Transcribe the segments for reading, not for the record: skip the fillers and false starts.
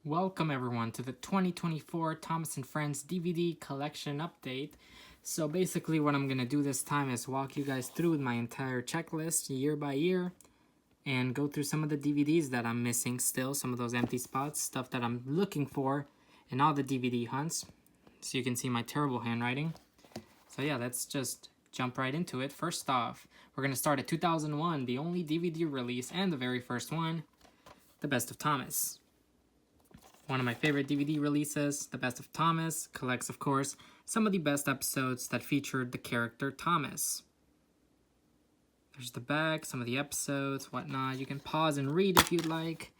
Welcome everyone to the 2024 Thomas & Friends DVD collection update. So basically what I'm going to do this time is walk you guys through my entire checklist year by year and go through some of the DVDs that I'm missing still, some of those empty spots, stuff that I'm looking for in all the DVD hunts. So you can see my terrible handwriting. So yeah, let's just jump right into it. First off, we're going to start at 2001, the only DVD release and the very first one, The Best of Thomas. One of my favorite DVD releases, The Best of Thomas, collects, of course, some of the best episodes that featured the character Thomas. There's the back, some of the episodes, whatnot. You can pause and read if you'd like.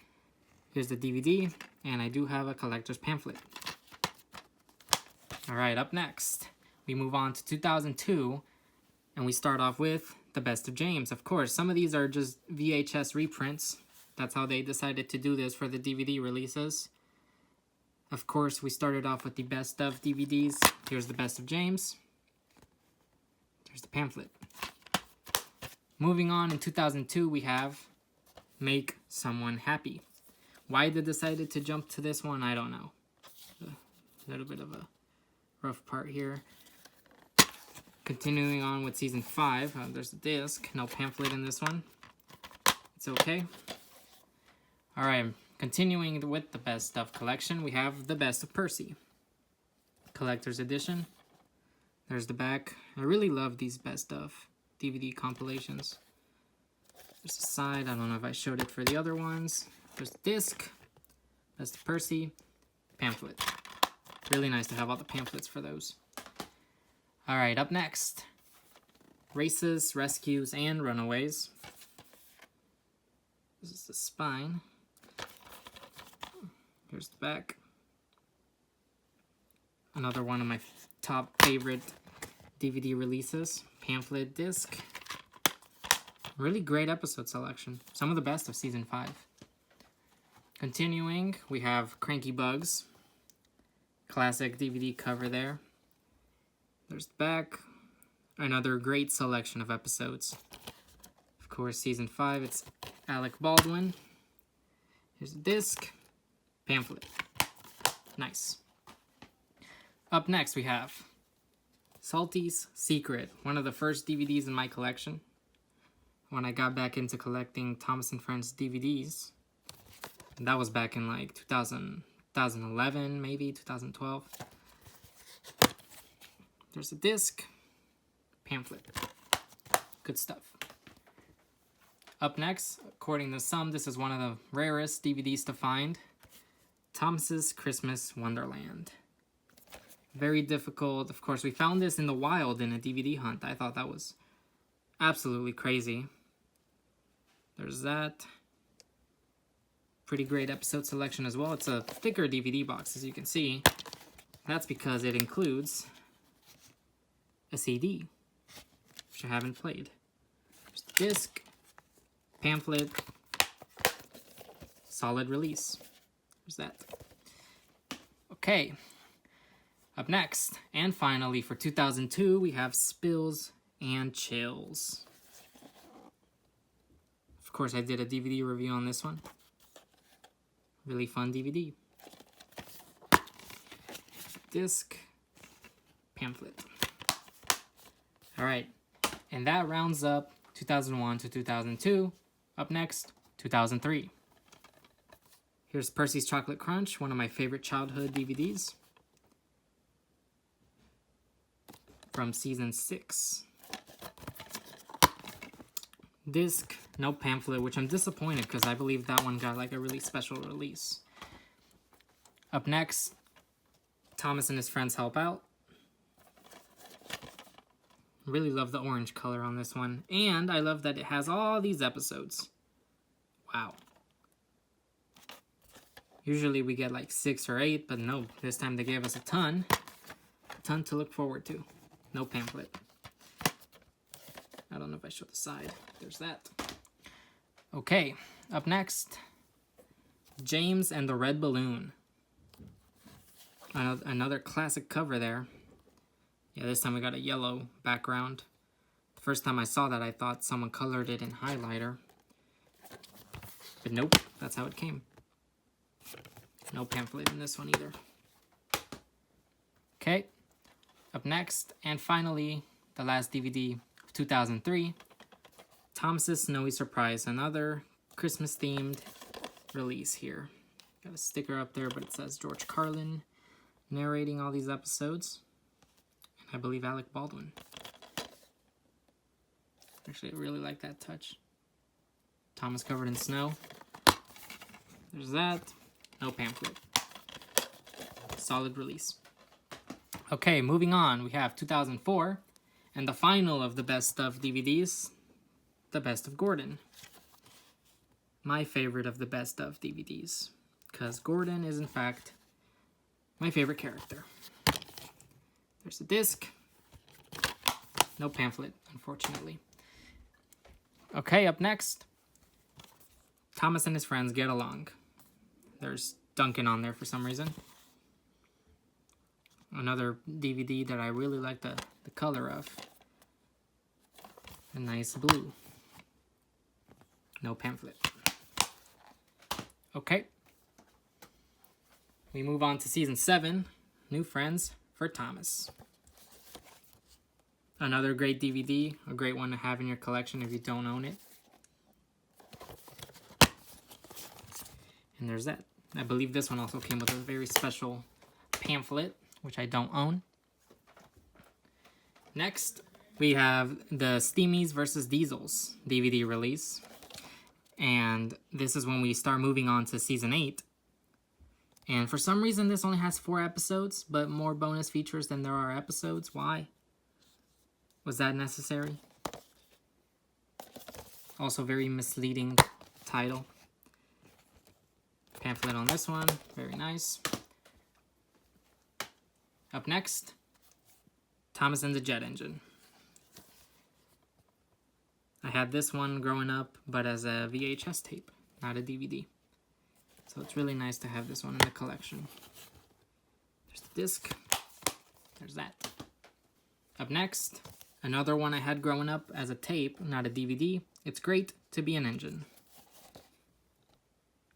Here's the DVD, and I do have a collector's pamphlet. Alright, up next, we move on to 2002, and we start off with The Best of James. Of course, some of these are just VHS reprints. That's how they decided to do this for the DVD releases. Of course, we started off with the Best of DVDs. Here's The Best of James. There's the pamphlet. Moving on, in 2002, we have Make Someone Happy. Why they decided to jump to this one, I don't know. A little bit of a rough part here. Continuing on with Season 5, there's the disc. No pamphlet in this one. It's okay. Alright, continuing with the Best of collection, we have The Best of Percy. Collector's edition. There's the back. I really love these Best of DVD compilations. There's the side. I don't know if I showed it for the other ones. There's the disc. Best of Percy. Pamphlet. Really nice to have all the pamphlets for those. Alright, up next. Races, Rescues, and Runaways. This is the spine. Here's the back. Another one of my top favorite DVD releases. Pamphlet disc. Really great episode selection. Some of the best of Season 5. Continuing, we have Cranky Bugs. Classic DVD cover there. There's the back. Another great selection of episodes. Of course, Season 5, it's Alec Baldwin. Here's the disc. Pamphlet. Nice. Up next, we have Salty's Secret, one of the first DVDs in my collection. When I got back into collecting Thomas & Friends DVDs. And that was back in like 2011, maybe 2012. There's a disc. Pamphlet. Good stuff. Up next, according to some, this is one of the rarest DVDs to find. Thomas's Christmas Wonderland. Very difficult. Of course, we found this in the wild in a DVD hunt. I thought that was absolutely crazy. There's that. Pretty great episode selection as well. It's a thicker DVD box, as you can see. That's because it includes a CD, which I haven't played. There's the disc, pamphlet, solid release. There's that. Okay. Up next, and finally for 2002, we have Spills and Chills. Of course, I did a DVD review on this one. Really fun DVD. Disc, pamphlet. Alright, and that rounds up 2001 to 2002. Up next, 2003. Here's Percy's Chocolate Crunch, one of my favorite childhood DVDs. From Season 6. Disc, no pamphlet, which I'm disappointed because I believe that one got like a really special release. Up next, Thomas and his friends help out. Really love the orange color on this one. And I love that it has all these episodes. Wow. Usually we get like 6 or 8, but no, this time they gave us a ton. A ton to look forward to. No pamphlet. I don't know if I show the side. There's that. Okay, up next, James and the Red Balloon. Another classic cover there. Yeah, this time we got a yellow background. The first time I saw that, I thought someone colored it in highlighter. But nope, that's how it came. No pamphlet in this one either. Okay, up next, and finally, the last DVD of 2003, Thomas's Snowy Surprise, another Christmas-themed release here. Got a sticker up there, but it says George Carlin narrating all these episodes. And I believe Alec Baldwin. Actually, I really like that touch. Thomas covered in snow. There's that. No pamphlet. Solid release. Okay, moving on. We have 2004. And the final of the best of DVDs. The Best of Gordon. My favorite of the best of DVDs. Because Gordon is, in fact, my favorite character. There's the disc. No pamphlet, unfortunately. Okay, up next. Thomas and his friends get along. There's Duncan on there for some reason. Another DVD that I really like the color of. A nice blue. No pamphlet. Okay. We move on to season 7. New Friends for Thomas. Another great DVD. A great one to have in your collection if you don't own it. And there's that. I believe this one also came with a very special pamphlet, which I don't own. Next, we have the Steamies vs. Diesels DVD release. And this is when we start moving on to season 8. And for some reason, this only has 4 episodes, but more bonus features than there are episodes. Why? Was that necessary? Also, very misleading title. Pamphlet on this one. Very nice. Up next, Thomas and the Jet Engine. I had this one growing up, but as a VHS tape, not a DVD. So it's really nice to have this one in the collection. There's the disc. There's that. Up next, another one I had growing up as a tape, not a DVD. It's Great to Be an Engine.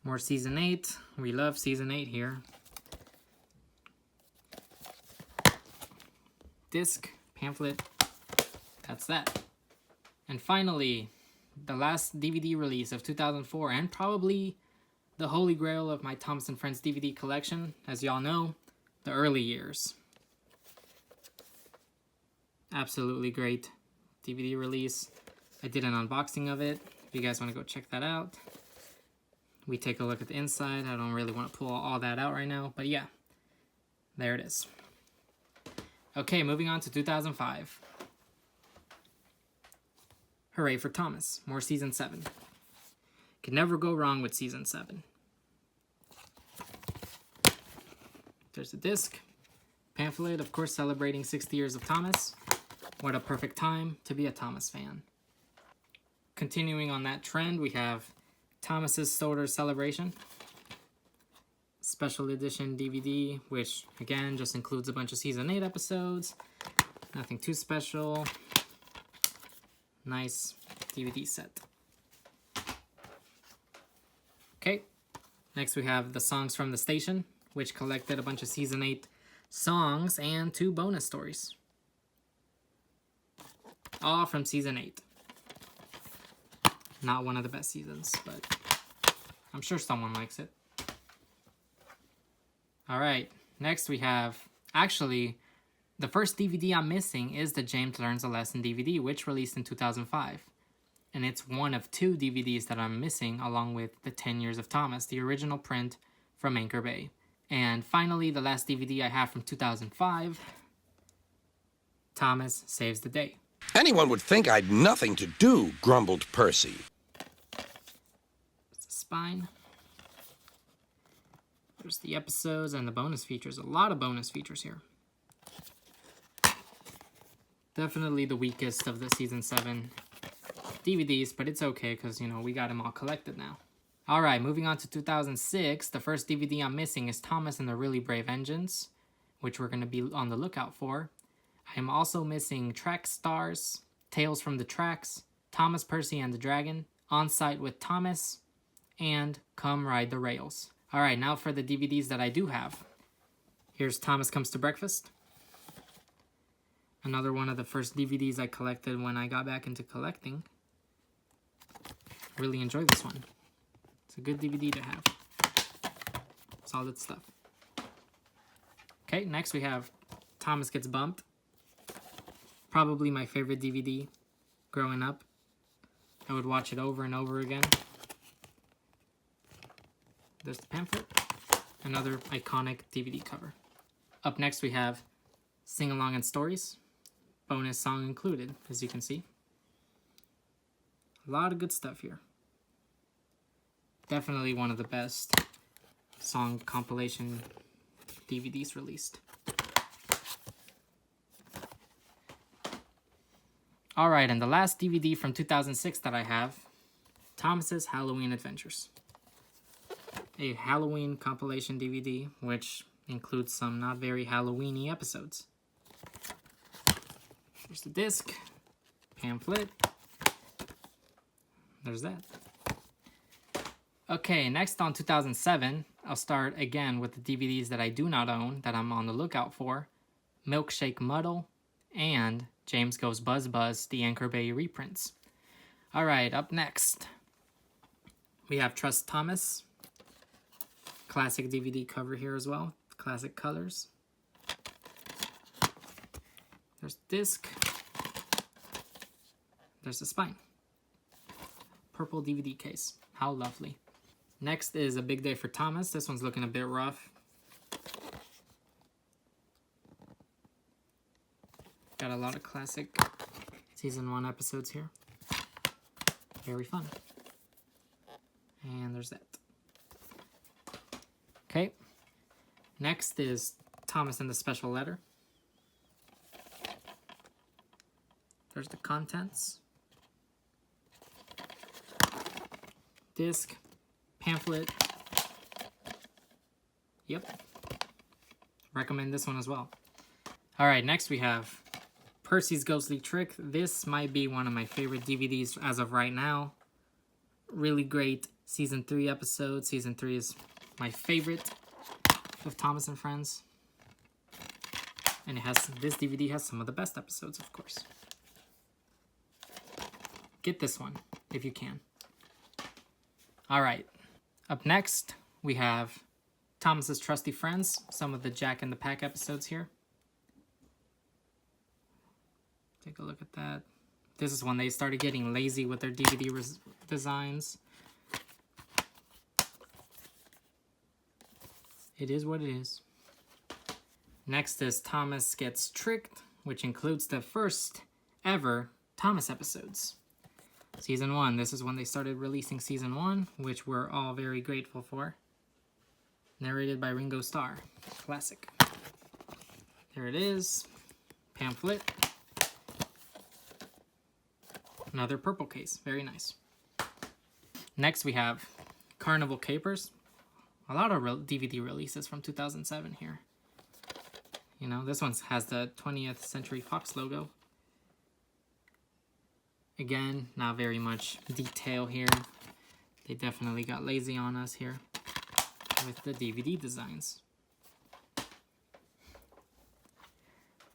More season 8. We love season 8 here. Disc, pamphlet. That's that. And finally, the last DVD release of 2004, and probably the holy grail of my Thomas and Friends DVD collection, as y'all know, the early years. Absolutely great DVD release. I did an unboxing of it. If you guys want to go check that out. We take a look at the inside. I don't really want to pull all that out right now, but yeah, there it is. Okay, moving on to 2005. Hooray for Thomas. More season 7. Can never go wrong with season 7. There's the disc. Pamphlet, of course, celebrating 60 years of Thomas. What a perfect time to be a Thomas fan. Continuing on that trend, we have Thomas's Solar Celebration. Special edition DVD, which, again, just includes a bunch of season 8 episodes. Nothing too special. Nice DVD set. Okay, next we have the Songs from the Station, which collected a bunch of season 8 songs and 2 bonus stories. All from season 8. Not one of the best seasons, but I'm sure someone likes it. Alright, next we have, actually, the first DVD I'm missing is the James Learns a Lesson DVD, which released in 2005. And it's one of 2 DVDs that I'm missing, along with the 10 Years of Thomas, the original print from Anchor Bay. And finally, the last DVD I have from 2005, Thomas Saves the Day. Anyone would think I'd nothing to do, grumbled Percy. It's the spine. There's the episodes and the bonus features. A lot of bonus features here. Definitely the weakest of the season 7 DVDs, but it's okay because, you know, we got them all collected now. Alright, moving on to 2006. The first DVD I'm missing is Thomas and the Really Brave Engines, which we're going to be on the lookout for. I am also missing Track Stars, Tales from the Tracks, Thomas, Percy and the Dragon, On Site with Thomas, and Come Ride the Rails. All right, now for the DVDs that I do have. Here's Thomas Comes to Breakfast. Another one of the first DVDs I collected when I got back into collecting. Really enjoyed this one. It's a good DVD to have. Solid stuff. Okay, next we have Thomas Gets Bumped. Probably my favorite DVD growing up. I would watch it over and over again. There's the pamphlet. Another iconic DVD cover. Up next we have Sing Along and Stories. Bonus song included, as you can see. A lot of good stuff here. Definitely one of the best song compilation DVDs released. Alright, and the last DVD from 2006 that I have, Thomas's Halloween Adventures. A Halloween compilation DVD, which includes some not very Halloween-y episodes. There's the disc, pamphlet. There's that. Okay, next on 2007, I'll start again with the DVDs that I do not own, that I'm on the lookout for. Milkshake Muddle and James Goes Buzz Buzz, the Anchor Bay reprints. Alright, up next, we have Trust Thomas. Classic DVD cover here as well. Classic colors. There's the disc. There's the spine. Purple DVD case. How lovely. Next is A Big Day for Thomas. This one's looking a bit rough. Got a lot of classic season 1 episodes here. Very fun. And there's that. Okay. Next is Thomas and the Special Letter. There's the contents. Disc. Pamphlet. Yep. Recommend this one as well. Alright, next we have Percy's Ghostly Trick. This might be one of my favorite DVDs as of right now. Really great Season 3 episode. Season 3 is my favorite of Thomas and Friends. And this DVD has some of the best episodes, of course. Get this one, if you can. Alright, up next, we have Thomas's Trusty Friends. Some of the Jack and the Pack episodes here. Take a look at that. This is when they started getting lazy with their DVD designs. It is what it is. Next is Thomas Gets Tricked, which includes the first ever Thomas episodes. Season 1, this is when they started releasing Season 1, which we're all very grateful for. Narrated by Ringo Starr. Classic. There it is. Pamphlet. Another purple case. Very nice. Next we have Carnival Capers. A lot of DVD releases from 2007 here. You know, this one has the 20th Century Fox logo. Again, not very much detail here. They definitely got lazy on us here with the DVD designs.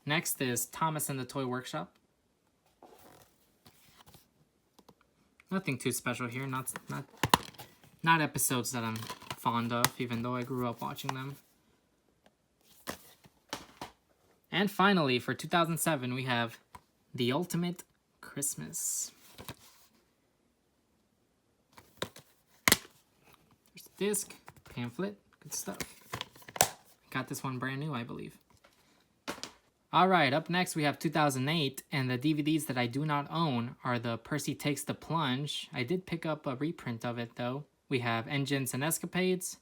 Next is Thomas and the Toy Workshop. Nothing too special here. Not episodes that I'm fond of, even though I grew up watching them. And finally, for 2007, we have The Ultimate Christmas. There's the disc, pamphlet, good stuff. Got this one brand new, I believe. Alright, up next we have 2008, and the DVDs that I do not own are the Percy Takes the Plunge. I did pick up a reprint of it though. We have Engines and Escapades,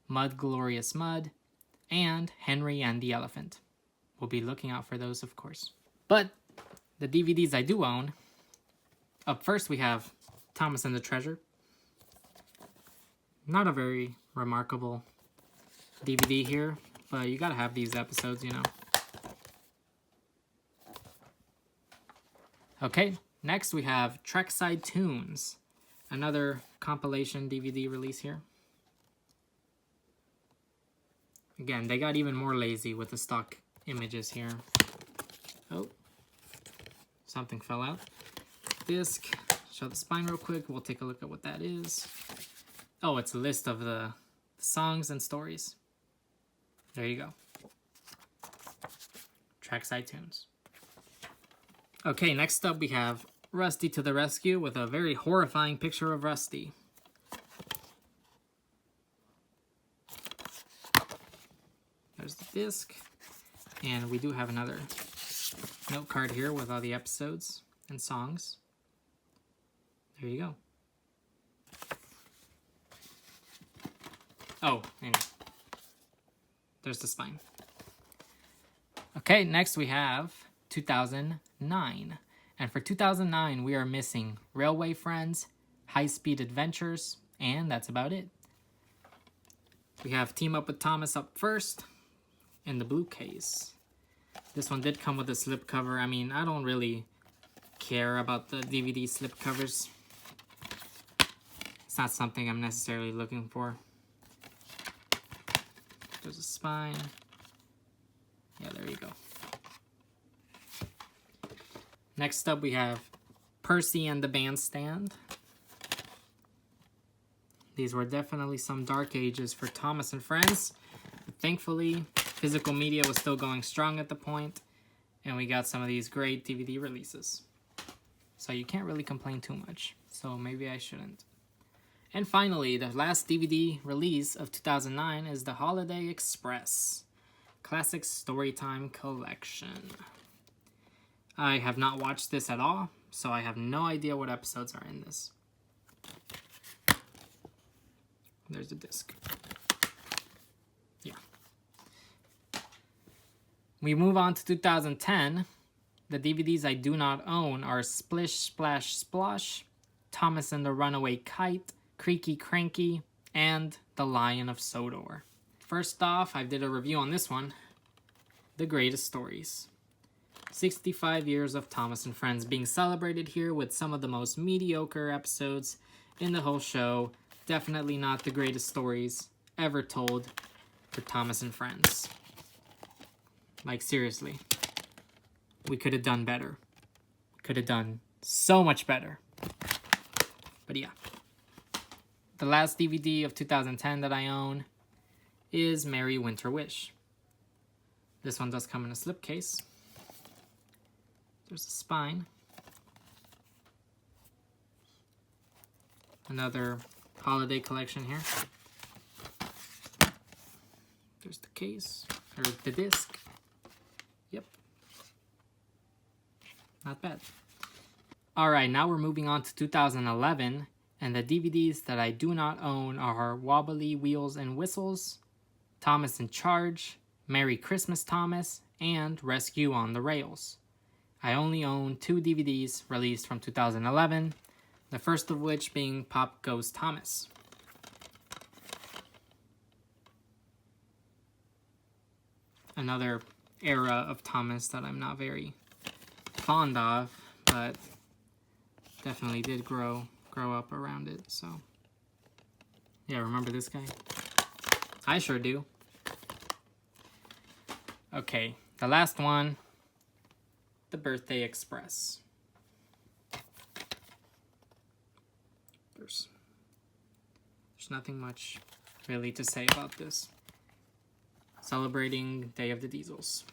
Mud Glorious Mud, and Henry and the Elephant. We'll be looking out for those, of course. But the DVDs I do own, up first we have Thomas and the Treasure. Not a very remarkable DVD here, but you gotta have these episodes, you know. Okay, next we have Trackside Tunes, another compilation DVD release here. Again, they got even more lazy with the stock images here. Oh, something fell out. Disc. Show the spine real quick. We'll take a look at what that is. Oh, it's a list of the songs and stories. There you go. Trackside Tunes. Okay, next up we have Rusty to the Rescue with a very horrifying picture of Rusty. There's the disc. And we do have another note card here with all the episodes and songs. There you go. Oh, and there's the spine. Okay, next we have 2009. And for 2009, we are missing Railway Friends, High Speed Adventures, and that's about it. We have Team Up with Thomas up first in the blue case. This one did come with a slipcover. I mean, I don't really care about the DVD slipcovers. It's not something I'm necessarily looking for. There's a spine. Yeah, there you go. Next up we have Percy and the Bandstand. These were definitely some dark ages for Thomas and Friends. But thankfully, physical media was still going strong at the point, and we got some of these great DVD releases. So you can't really complain too much. So maybe I shouldn't. And finally, the last DVD release of 2009 is the Holiday Express Classic Storytime Collection. I have not watched this at all, so I have no idea what episodes are in this. There's the disc. Yeah. We move on to 2010. The DVDs I do not own are Splish Splash Splosh, Thomas and the Runaway Kite, Creaky Cranky, and The Lion of Sodor. First off, I did a review on this one, The Greatest Stories. 65 years of Thomas and Friends being celebrated here with some of the most mediocre episodes in the whole show. Definitely not the greatest stories ever told for Thomas and Friends. Like, seriously. We could have done better. Could have done so much better. But yeah. The last DVD of 2010 that I own is Merry Winter Wish. This one does come in a slipcase. There's a spine. Another holiday collection here. There's the case, or the disc. Yep. Not bad. Alright, now we're moving on to 2011. And the DVDs that I do not own are Wobbly Wheels and Whistles, Thomas in Charge, Merry Christmas Thomas, and Rescue on the Rails. I only own 2 DVDs released from 2011, the first of which being Pop Goes Thomas. Another era of Thomas that I'm not very fond of, but definitely did grow up around it, so. Yeah, remember this guy? I sure do. Okay, the last one, The Birthday Express. There's nothing much really to say about this. Celebrating Day of the Diesels.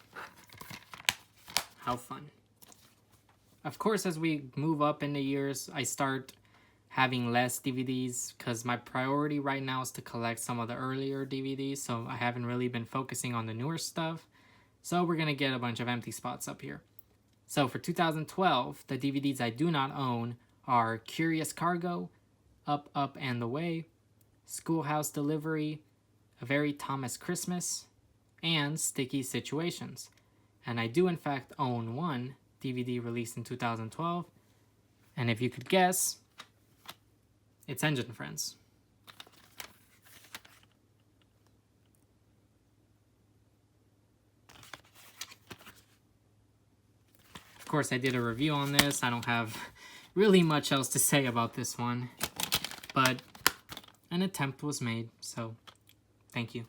How fun. Of course, as we move up in the years, I start having less DVDs because my priority right now is to collect some of the earlier DVDs, so I haven't really been focusing on the newer stuff. So we're going to get a bunch of empty spots up here. So for 2012, the DVDs I do not own are Curious Cargo, Up, Up, and the Way, Schoolhouse Delivery, A Very Thomas Christmas, and Sticky Situations. And I do in fact own one DVD released in 2012, and if you could guess, it's Engine Friends. Of course, I did a review on this. I don't have really much else to say about this one, but an attempt was made, so thank you.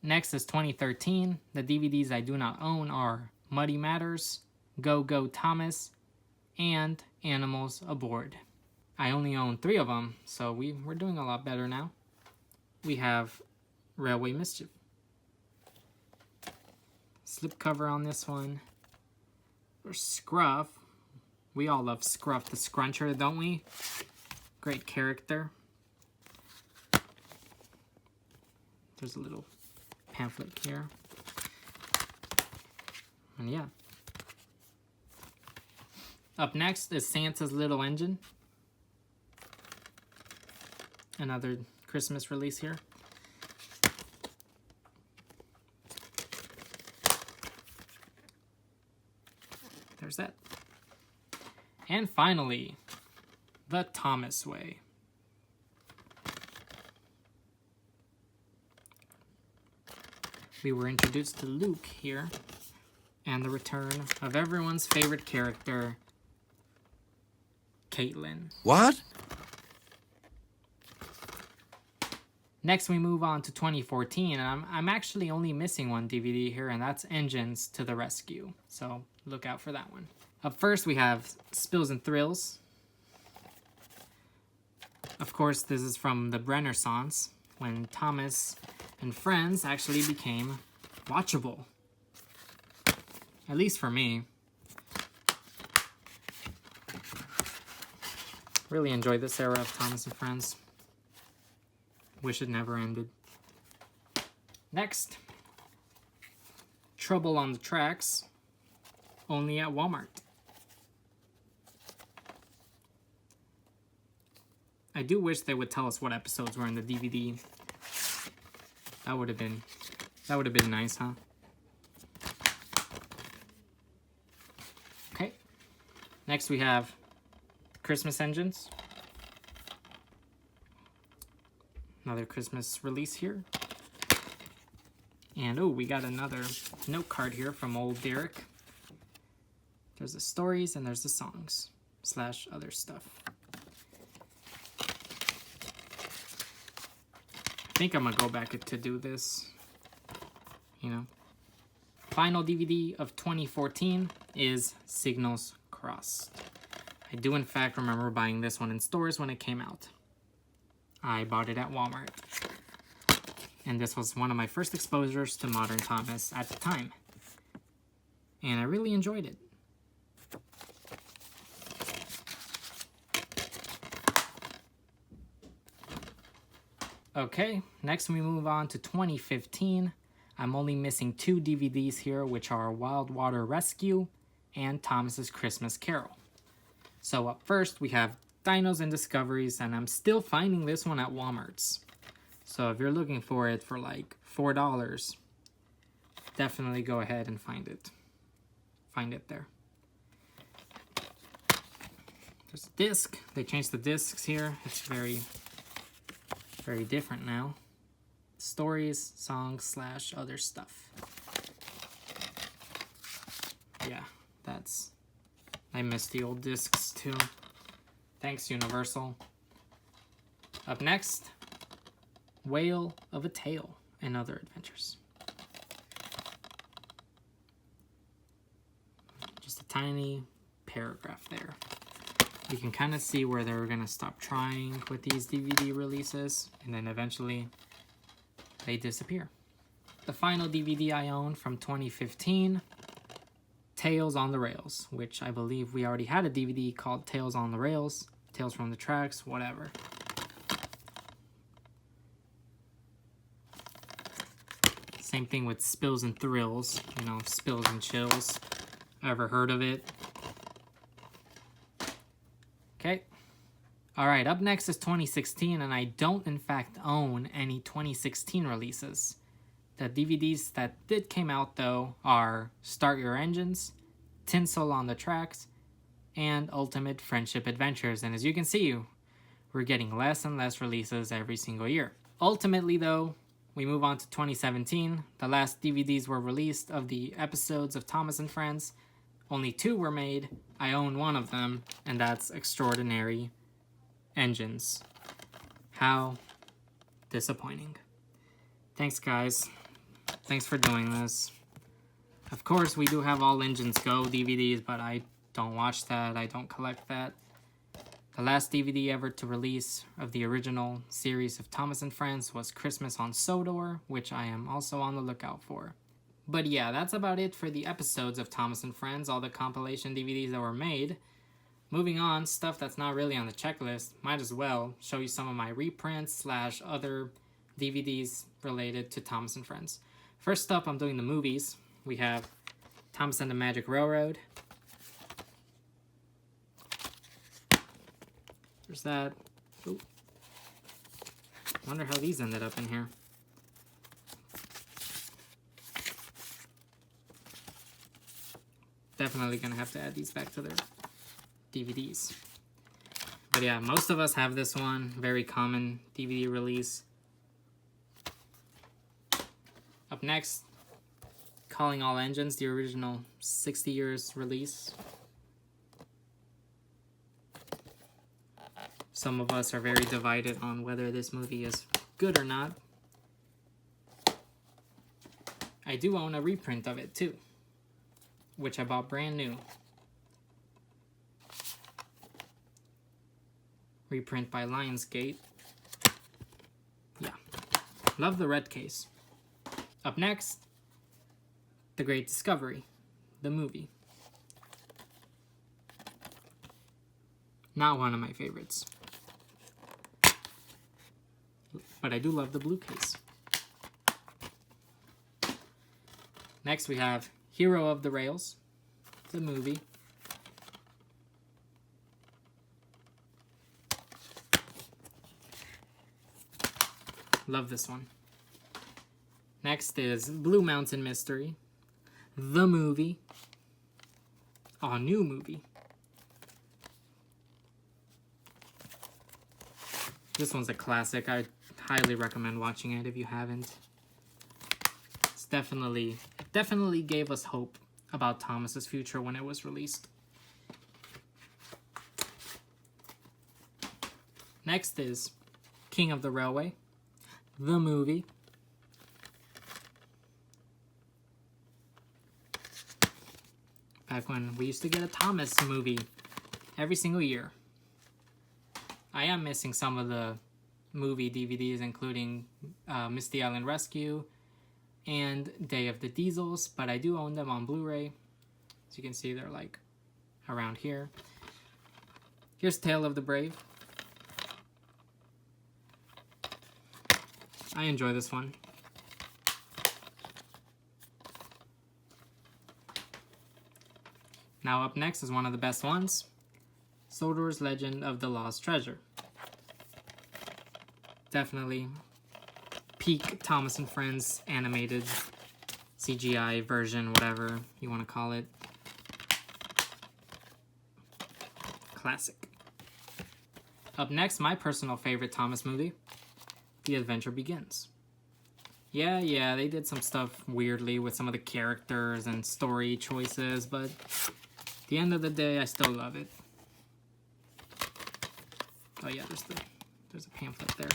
Next is 2013. The DVDs I do not own are Muddy Matters, Go Go Thomas, and Animals Aboard. I only own 3 of them, so we're doing a lot better now. We have Railway Mischief. Slipcover on this one. There's Scruff. We all love Scruff the Scruncher, don't we? Great character. There's a little pamphlet here. And yeah. Up next is Santa's Little Engine. Another Christmas release here. There's that. And finally, The Thomas Way. We were introduced to Luke here, and the return of everyone's favorite character, Caitlin. What? Next, we move on to 2014, and I'm actually only missing one DVD here, and that's Engines to the Rescue. So look out for that one. Up first, we have Spills and Thrills. Of course, this is from the Renaissance, when Thomas and Friends actually became watchable. At least for me. Really enjoyed this era of Thomas and Friends. Wish it never ended. Next, Trouble on the Tracks, only at Walmart. I do wish they would tell us what episodes were in the DVD. That would have been nice, huh? Okay. Next we have Christmas Engines. Another Christmas release here. And oh, we got another note card here from old Derek. There's the stories and there's the songs / other stuff. I think I'm gonna go back to do this, you know. Final DVD of 2014 is Signals Crossed. I do in fact remember buying this one in stores when it came out. I bought it at Walmart. And this was one of my first exposures to Modern Thomas at the time. And I really enjoyed it. Okay, next we move on to 2015. I'm only missing 2 DVDs here, which are Wild Water Rescue and Thomas's Christmas Carol. So up first, we have Dinos and Discoveries, and I'm still finding this one at Walmart's. So if you're looking for it for like $4, definitely go ahead and find it. Find it there. There's a disc. They changed the discs here. It's very different now. Stories, songs / other stuff. Yeah, I miss the old discs too. Thanks, Universal. Up next, Whale of a Tale and Other Adventures. Just a tiny paragraph there. You can kind of see where they were going to stop trying with these DVD releases, and then eventually they disappear. The final DVD I own from 2015, Tales on the Rails, which I believe we already had a DVD called Tales on the Rails, Tales from the Tracks, whatever. Same thing with Spills and Thrills, you know, Spills and Chills. Ever heard of it? Okay. Alright, up next is 2016, and I don't in fact own any 2016 releases. The DVDs that did came out though are Start Your Engines, Tinsel on the Tracks, and Ultimate Friendship Adventures. And as you can see, we're getting less and less releases every single year. Ultimately though, we move on to 2017. The last DVDs were released of the episodes of Thomas and Friends. Only 2 were made. I own one of them, and that's Extraordinary Engines. How disappointing. Thanks, guys. Thanks for doing this. Of course, we do have All Engines Go DVDs, but I don't watch that. I don't collect that. The last DVD ever to release of the original series of Thomas and Friends was Christmas on Sodor, which I am also on the lookout for. But yeah, that's about it for the episodes of Thomas and Friends, all the compilation DVDs that were made. Moving on, stuff that's not really on the checklist, might as well show you some of my reprints / other DVDs related to Thomas and Friends. First up, I'm doing the movies. We have Thomas and the Magic Railroad. There's that. Ooh. Wonder how these ended up in here. Definitely gonna have to add these back to their DVDs. But yeah, most of us have this one. Very common DVD release. Up next, Calling All Engines, the original 60 years release. Some of us are very divided on whether this movie is good or not. I do own a reprint of it too, which I bought brand new. Reprint by Lionsgate. Yeah, love the red case. Up next, The Great Discovery, the movie. Not one of my favorites, but I do love the blue case. Next we have Hero of the Rails, the movie. Love this one. Next is Blue Mountain Mystery, the movie. Oh, new movie. This one's a classic. I highly recommend watching it if you haven't. It's definitely gave us hope about Thomas's future when it was released. Next is King of the Railway, the movie. Back when we used to get a Thomas movie every single year. I am missing some of the movie DVDs, including Misty Island Rescue and Day of the Diesels, but I do own them on Blu-ray. As you can see, they're like around here. Here's Tale of the Brave. I enjoy this one. Now up next is one of the best ones, Sodor's Legend of the Lost Treasure. Definitely peak Thomas and Friends animated CGI version, whatever you want to call it. Classic. Up next, my personal favorite Thomas movie, The Adventure Begins. Yeah, they did some stuff weirdly with some of the characters and story choices, but at the end of the day, I still love it. Oh yeah, there's a pamphlet there.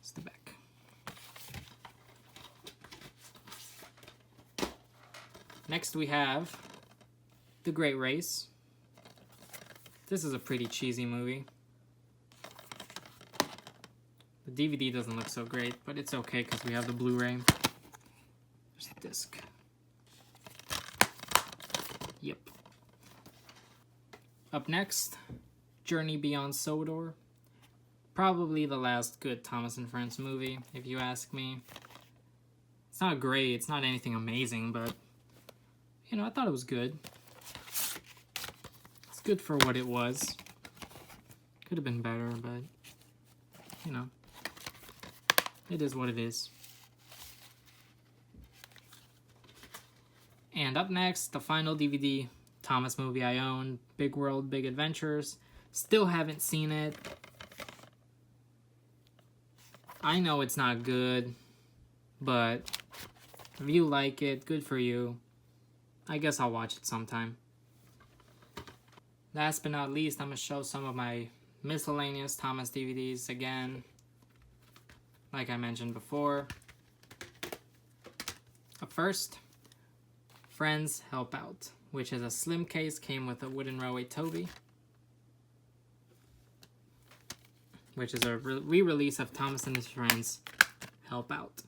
It's the back. Next we have The Great Race. This is a pretty cheesy movie. The DVD doesn't look so great, but it's okay because we have the Blu-ray. There's the disc. Yep. Up next, Journey Beyond Sodor. Probably the last good Thomas and Friends movie, if you ask me. It's not great, it's not anything amazing, but, you know, I thought it was good. It's good for what it was. Could have been better, but, you know, it is what it is. And up next, the final DVD Thomas movie I own, Big World, Big Adventures. Still haven't seen it. I know it's not good, but if you like it, good for you. I guess I'll watch it sometime. Last but not least, I'm going to show some of my miscellaneous Thomas DVDs again. Like I mentioned before, Up first, Friends Help Out, which is a slim case, came with a wooden railway Toby, which is a re-release of Thomas and His Friends Help Out.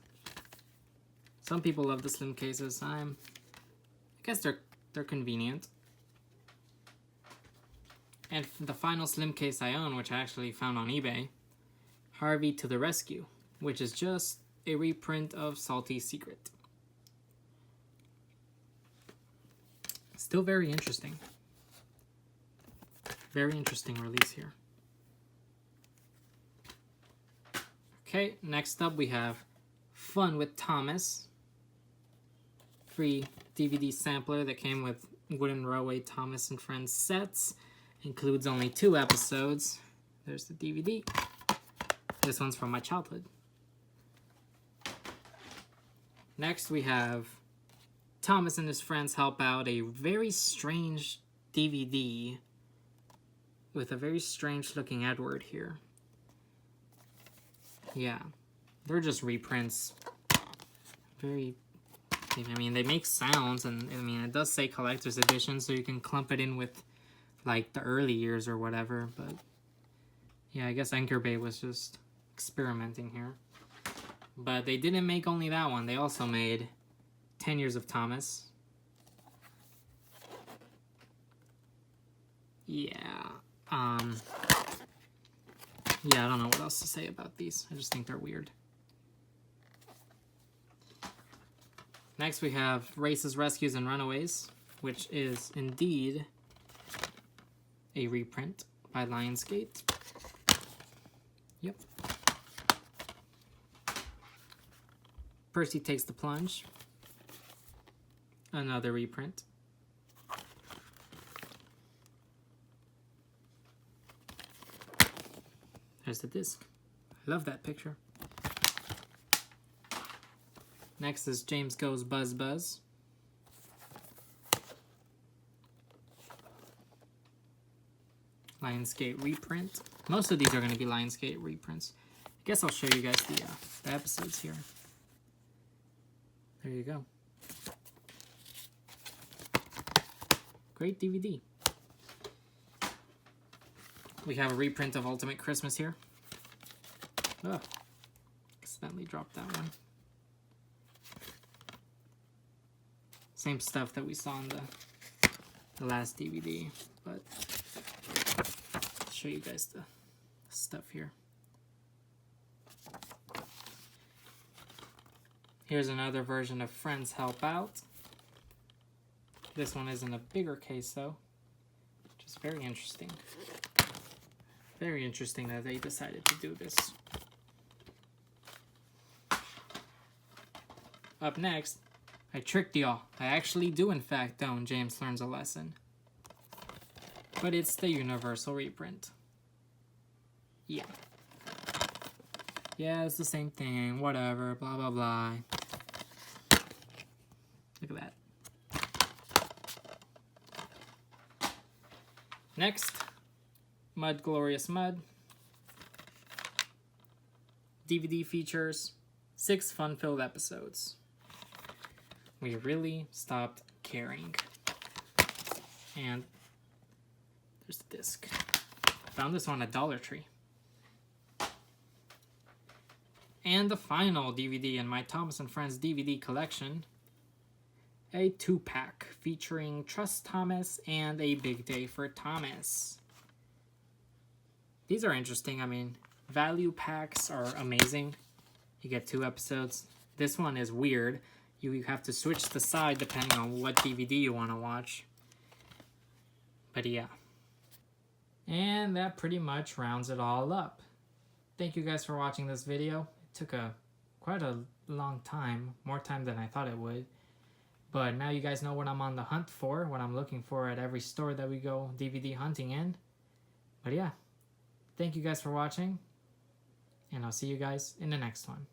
Some people love the slim cases. I guess they're convenient. And the final slim case I own, which I actually found on eBay, Harvey to the Rescue, which is just a reprint of Salty Secret. Still very interesting. Very interesting release here. Okay, next up we have Fun with Thomas. Free DVD sampler that came with Wooden Railway Thomas and Friends sets. Includes only 2 episodes. There's the DVD. This one's from my childhood. Next we have Thomas and His Friends Help Out, a very strange DVD with a very strange looking Edward here. Yeah, they're just reprints. I mean, they make sounds, and I mean, it does say collector's edition, so you can clump it in with like the early years or whatever, but yeah, I guess Anchor Bay was just experimenting here. But they didn't make only that one, they also made 10 Years of Thomas. Yeah, I don't know what else to say about these. I just think they're weird. Next we have Races, Rescues, and Runaways, which is indeed a reprint by Lionsgate. Yep. Percy Takes the Plunge. Another reprint. There's the disc. I love that picture. Next is James Goes Buzz Buzz. Lionsgate reprint. Most of these are going to be Lionsgate reprints. I guess I'll show you guys the episodes here. There you go. Great DVD. We have a reprint of Ultimate Christmas here. Oh, accidentally dropped that one. Same stuff that we saw in the last DVD, but I'll show you guys the stuff here. Here's another version of Friends Help Out. This one is in a bigger case though, which is very interesting. Very interesting that they decided to do this. Up next, I tricked y'all. I actually do in fact own James Learns a Lesson. But it's the Universal reprint. Yeah. Yeah, it's the same thing, whatever, blah blah blah. Look at that. Next, Mud Glorious Mud. DVD features 6 fun-filled episodes. We really stopped caring. And there's the disc. Found this one at Dollar Tree. And the final DVD in my Thomas and Friends DVD collection, a 2-pack featuring Trust Thomas and A Big Day for Thomas. These are interesting. I mean, value packs are amazing. You get 2 episodes. This one is weird. You have to switch the side depending on what DVD you want to watch. But yeah. And that pretty much rounds it all up. Thank you guys for watching this video. It took quite a long time, more time than I thought it would. But now you guys know what I'm on the hunt for, what I'm looking for at every store that we go DVD hunting in. But yeah, thank you guys for watching, and I'll see you guys in the next one.